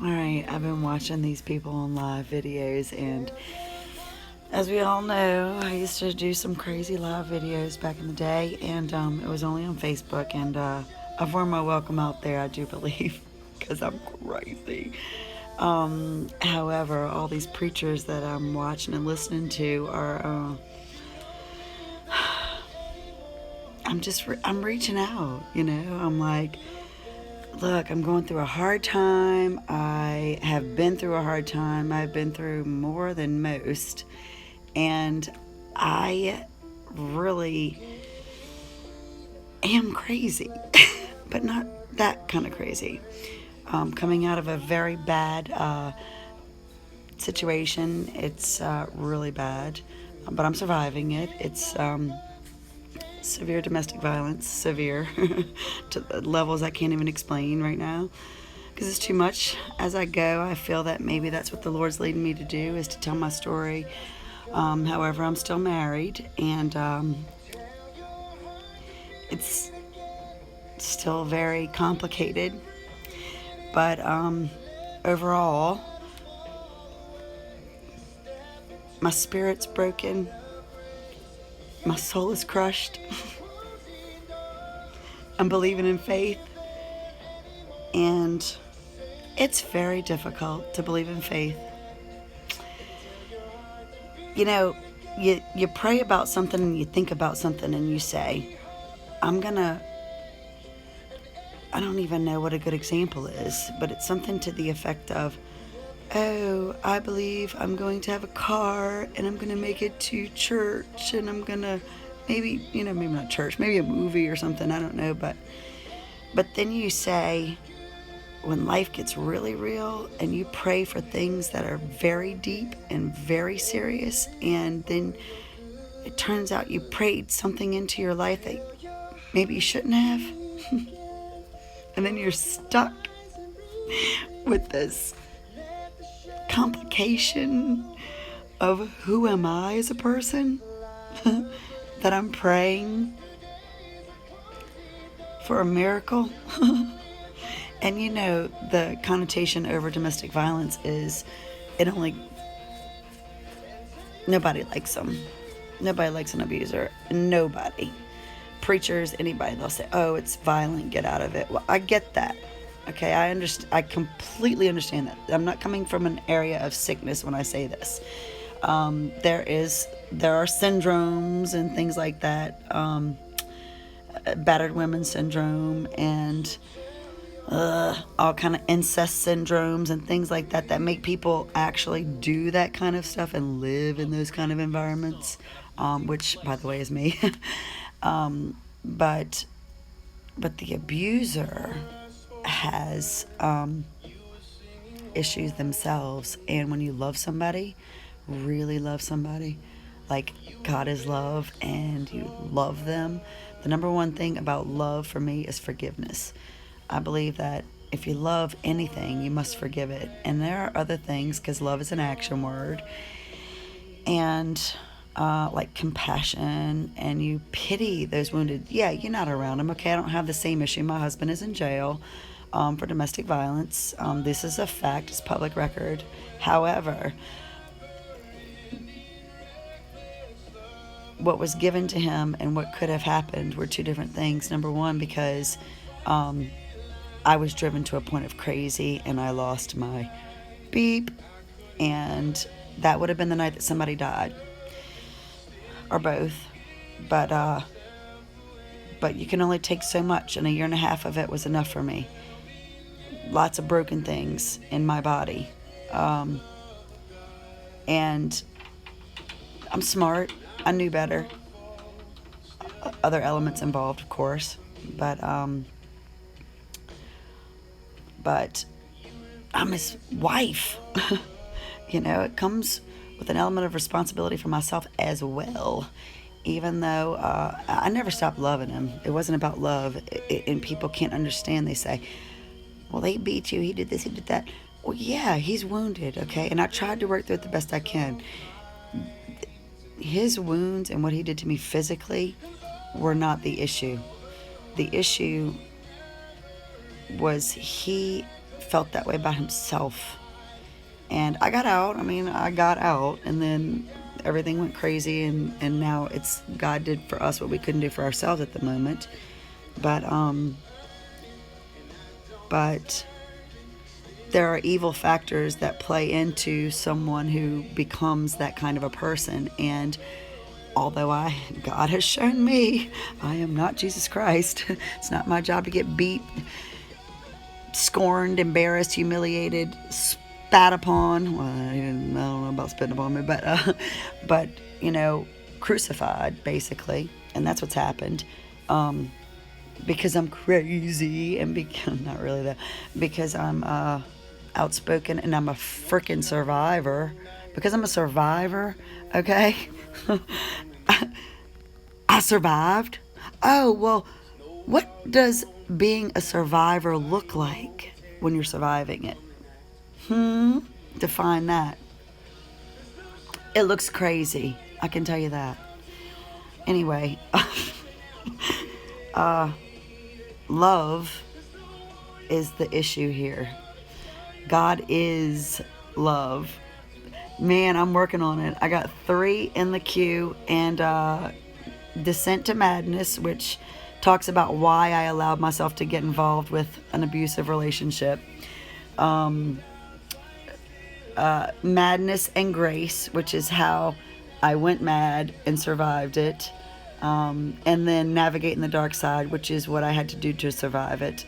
Alright, I've been watching these people on live videos, and as we all know, I used to do some crazy live videos back in the day, and it was only on Facebook, and I've worn my welcome out there, I do believe, because I'm crazy. However, all these preachers that I'm watching and listening to are, I'm reaching out, I'm like, look, I'm going through a hard time. I have been through a hard time. I've been through more than most. And I really am crazy, but not that kind of crazy. Coming out of a very bad situation, it's really bad, but I'm surviving it. It's severe domestic violence, severe to levels I can't even explain right now because it's too much. As I go, I feel that maybe that's what the Lord's leading me to do, is to tell my story. However, I'm still married, and it's still very complicated. But overall, my spirit's broken. My soul is crushed. I'm believing in faith, and it's very difficult to believe in faith. You know, you pray about something and you think about something and you say, I'm gonna, I don't even know what a good example is, but it's something to the effect of, oh, I believe I'm going to have a car and I'm going to make it to church and I'm going to maybe, maybe not church, maybe a movie or something, I don't know, but then you say, when life gets really real and you pray for things that are very deep and very serious, and then it turns out you prayed something into your life that maybe you shouldn't have, and then you're stuck with this complication of who am I as a person that I'm praying for a miracle. And the connotation over domestic violence is nobody likes them. Nobody likes an abuser. Nobody. Preachers, anybody, they'll say, oh, it's violent, get out of it. Well, I get that. Okay, I understand. I completely understand that. I'm not coming from an area of sickness when I say this. There are syndromes and things like that, battered women syndrome, and all kind of incest syndromes and things like that make people actually do that kind of stuff and live in those kind of environments, which, by the way, is me. But the abuser has issues themselves, and when you love somebody, really love somebody, like God is love, and you love them, the number one thing about love for me is forgiveness. I believe that if you love anything, you must forgive it. And there are other things, because love is an action word, and like compassion, and you pity those wounded. Yeah, you're not around them. Okay, I don't have the same issue. My husband is in jail for domestic violence. This is a fact. It's public record. However, what was given to him and what could have happened were two different things. Number one, because I was driven to a point of crazy and I lost my beep, and that would have been the night that somebody died, or both. But you can only take so much, and a year and a half of it was enough for me. Lots of broken things in my body, and I'm smart. I knew better. Other elements involved, of course, but I'm his wife. It comes with an element of responsibility for myself as well. Even though I never stopped loving him. It wasn't about love. And people can't understand. They say, well, they beat you, he did this, he did that. Well, yeah, he's wounded, okay? And I tried to work through it the best I can. His wounds and what he did to me physically were not the issue. The issue was he felt that way about himself. And I got out. I got out, and then everything went crazy, and now it's God did for us what we couldn't do for ourselves at the moment. But there are evil factors that play into someone who becomes that kind of a person. And although God has shown me I am not Jesus Christ, it's not my job to get beat, scorned, embarrassed, humiliated, spat upon. Well, I don't know about spitting upon me, but crucified basically, and that's what's happened. Because I'm crazy and not really though, because I'm outspoken and I'm a freaking survivor. Because I'm a survivor, okay? I survived. Oh, well, what does being a survivor look like when you're surviving it? Define that. It looks crazy, I can tell you that. Anyway, love is the issue here. God is love. Man, I'm working on it. I got 3 in the queue, and Descent to Madness, which talks about why I allowed myself to get involved with an abusive relationship. Madness and Grace, which is how I went mad and survived it. And then Navigating the Dark Side, which is what I had to do to survive it.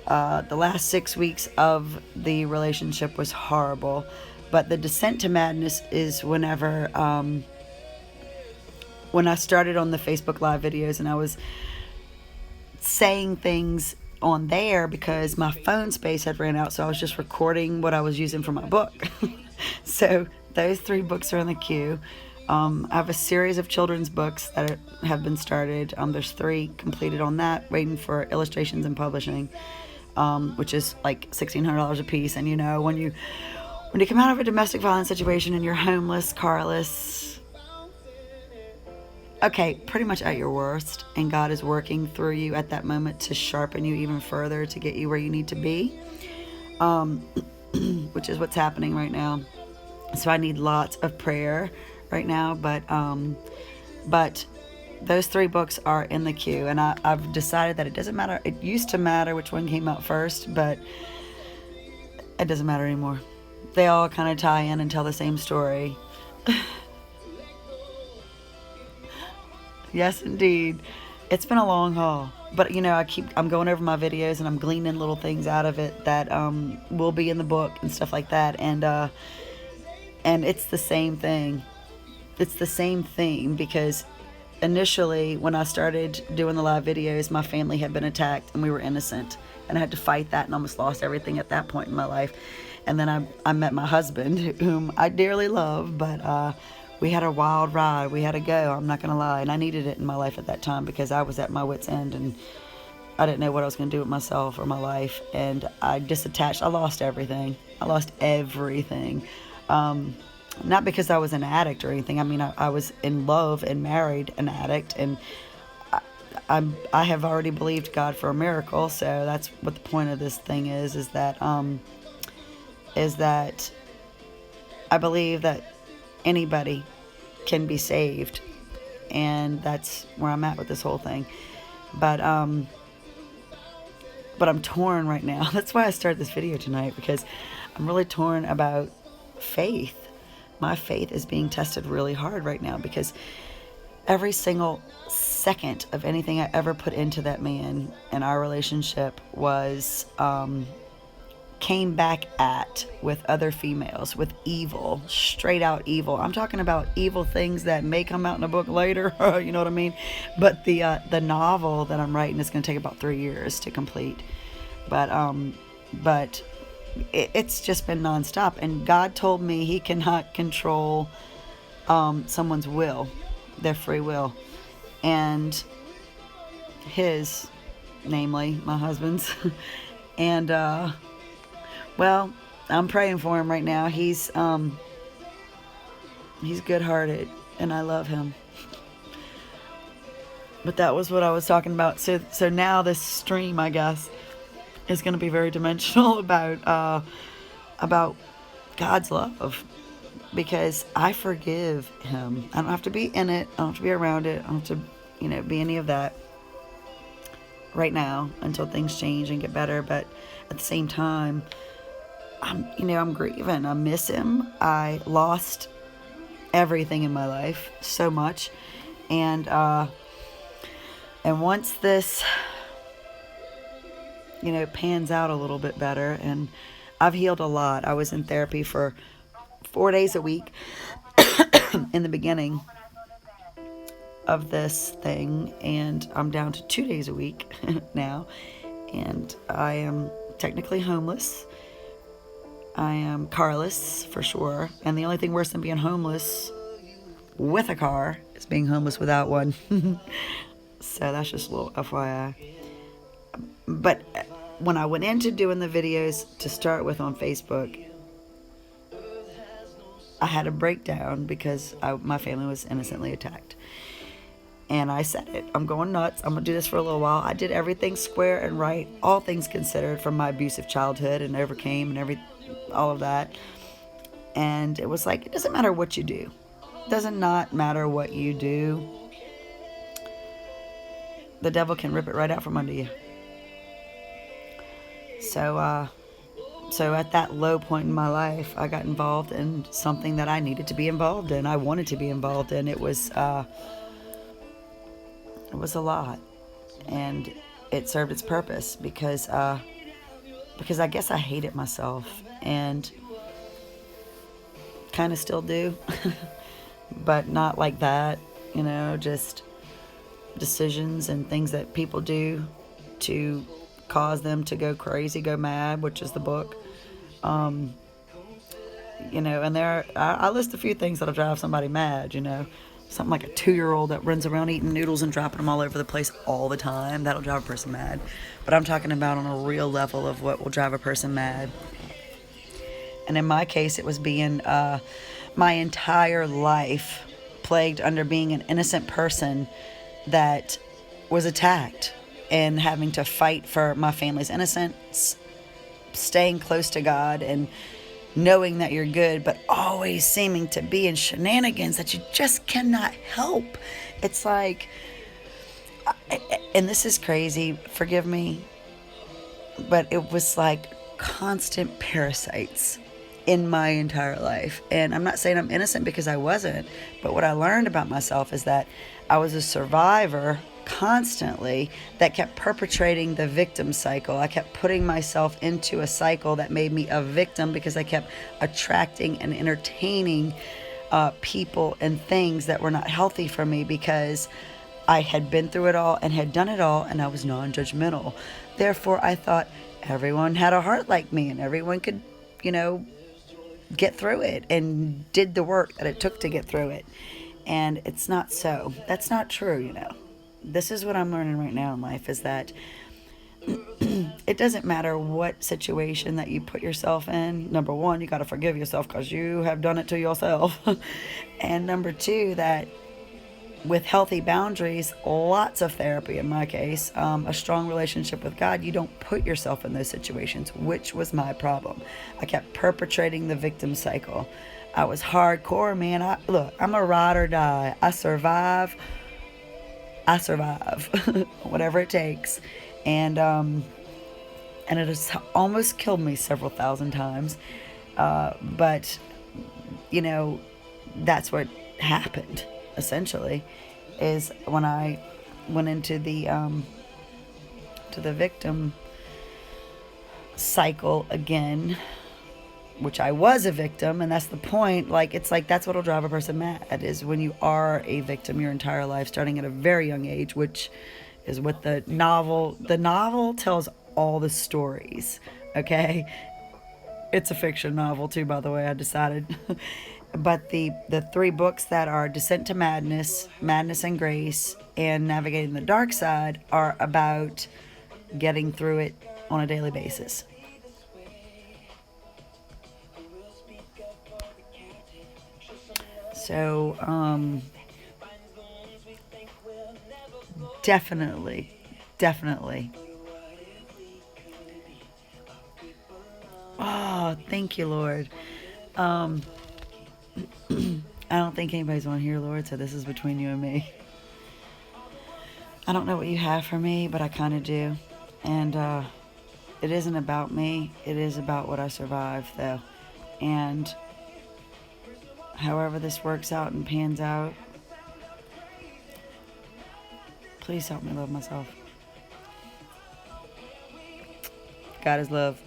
The last 6 weeks of the relationship was horrible. But the Descent to Madness is whenever, when I started on the Facebook Live videos and I was saying things on there because my phone space had ran out, so I was just recording what I was using for my book. So those 3 books are in the queue. I have a series of children's books that have been started. There's 3 completed on that, waiting for illustrations and publishing, which is like $1,600 a piece. And when you come out of a domestic violence situation and you're homeless, carless, okay, pretty much at your worst, and God is working through you at that moment to sharpen you even further to get you where you need to be, which is what's happening right now. So I need lots of prayer right now, but those 3 books are in the queue, and I've decided that it doesn't matter. It used to matter which one came out first, but it doesn't matter anymore. They all kind of tie in and tell the same story. Yes, indeed. It's been a long haul, but I'm going over my videos and I'm gleaning little things out of it that will be in the book and stuff like that, and it's the same thing. It's the same theme, because initially when I started doing the live videos, my family had been attacked and we were innocent, and I had to fight that and almost lost everything at that point in my life. And then I met my husband, whom I dearly love, but we had a wild ride. We had to go, I'm not going to lie. And I needed it in my life at that time because I was at my wit's end and I didn't know what I was going to do with myself or my life. And I disattached. I lost everything. Not because I was an addict or anything. I was in love and married an addict. And I have already believed God for a miracle. So that's what the point of this thing is that I believe that anybody can be saved, and that's where I'm at with this whole thing. But I'm torn right now. That's why I started this video tonight, because I'm really torn about faith. My faith is being tested really hard right now, because every single second of anything I ever put into that man and our relationship was came back at with other females, with evil, straight out evil. I'm talking about evil things that may come out in a book later, you know what I mean? But the novel that I'm writing is going to take about 3 years to complete. But it's just been nonstop. And God told me He cannot control someone's will, their free will, and His, namely my husband's. And well, I'm praying for him right now. He's good-hearted, and I love him. But that was what I was talking about. So now this stream, I guess, is going to be very dimensional about God's love, because I forgive him. I don't have to be in it. I don't have to be around it. I don't have to, be any of that right now until things change and get better. But at the same time, I'm grieving. I miss him. I lost everything in my life so much, and once this pans out a little bit better, and I've healed a lot. I was in therapy for 4 days a week in the beginning of this thing, and I'm down to 2 days a week now, and I am technically homeless. I am carless for sure, and the only thing worse than being homeless with a car is being homeless without one. So that's just a little FYI. But when I went into doing the videos to start with on Facebook, I had a breakdown because my family was innocently attacked. And I said it. I'm going nuts. I'm going to do this for a little while. I did everything square and right, all things considered, from my abusive childhood, and overcame and all of that. And it was like, it doesn't matter what you do. It doesn't not matter what you do. The devil can rip it right out from under you. So at that low point in my life, I got involved in something that I needed to be involved in. I wanted to be involved in. It was a lot, and it served its purpose because I guess I hated myself, and kind of still do, but not like that. Just decisions and things that people do to cause them to go crazy, go mad, which is the book. And I list a few things that'll drive somebody mad. Something like a 2-year-old that runs around eating noodles and dropping them all over the place all the time. That'll drive a person mad. But I'm talking about on a real level of what will drive a person mad. And in my case, it was being my entire life plagued under being an innocent person that was attacked, and having to fight for my family's innocence, staying close to God, and knowing that you're good, but always seeming to be in shenanigans that you just cannot help. It's like, and this is crazy, forgive me, but it was like constant parasites in my entire life. And I'm not saying I'm innocent, because I wasn't, but what I learned about myself is that I was a survivor constantly that kept perpetrating the victim cycle. I kept putting myself into a cycle that made me a victim, because I kept attracting and entertaining people and things that were not healthy for me, because I had been through it all and had done it all, and I was non-judgmental. Therefore, I thought everyone had a heart like me, and everyone could, get through it, and did the work that it took to get through it. And it's not so. That's not true, This is what I'm learning right now in life, is that it doesn't matter what situation that you put yourself in. Number one, you got to forgive yourself, because you have done it to yourself. And number two, that with healthy boundaries, lots of therapy in my case, a strong relationship with God, you don't put yourself in those situations, which was my problem. I kept perpetrating the victim cycle. I was hardcore, man. I'm a ride or die. I survive, whatever it takes. And it has almost killed me several thousand times. But that's what happened, essentially, is when I went into the to the victim cycle again, which I was a victim, and that's the point. It's like that's what'll drive a person mad, is when you are a victim your entire life, starting at a very young age, which is what the novel tells all the stories. Okay, it's a fiction novel too, by the way, I decided. But the 3 books that are Descent to Madness, Madness and Grace, and Navigating the Dark Side are about getting through it on a daily basis. So, definitely Oh, thank you, Lord. Um, I don't think anybody's on here, Lord, so this is between you and me. I don't know what you have for me, but I kind of do. And it isn't about me. It is about what I survived, though. And however this works out and pans out, please help me love myself. God is love.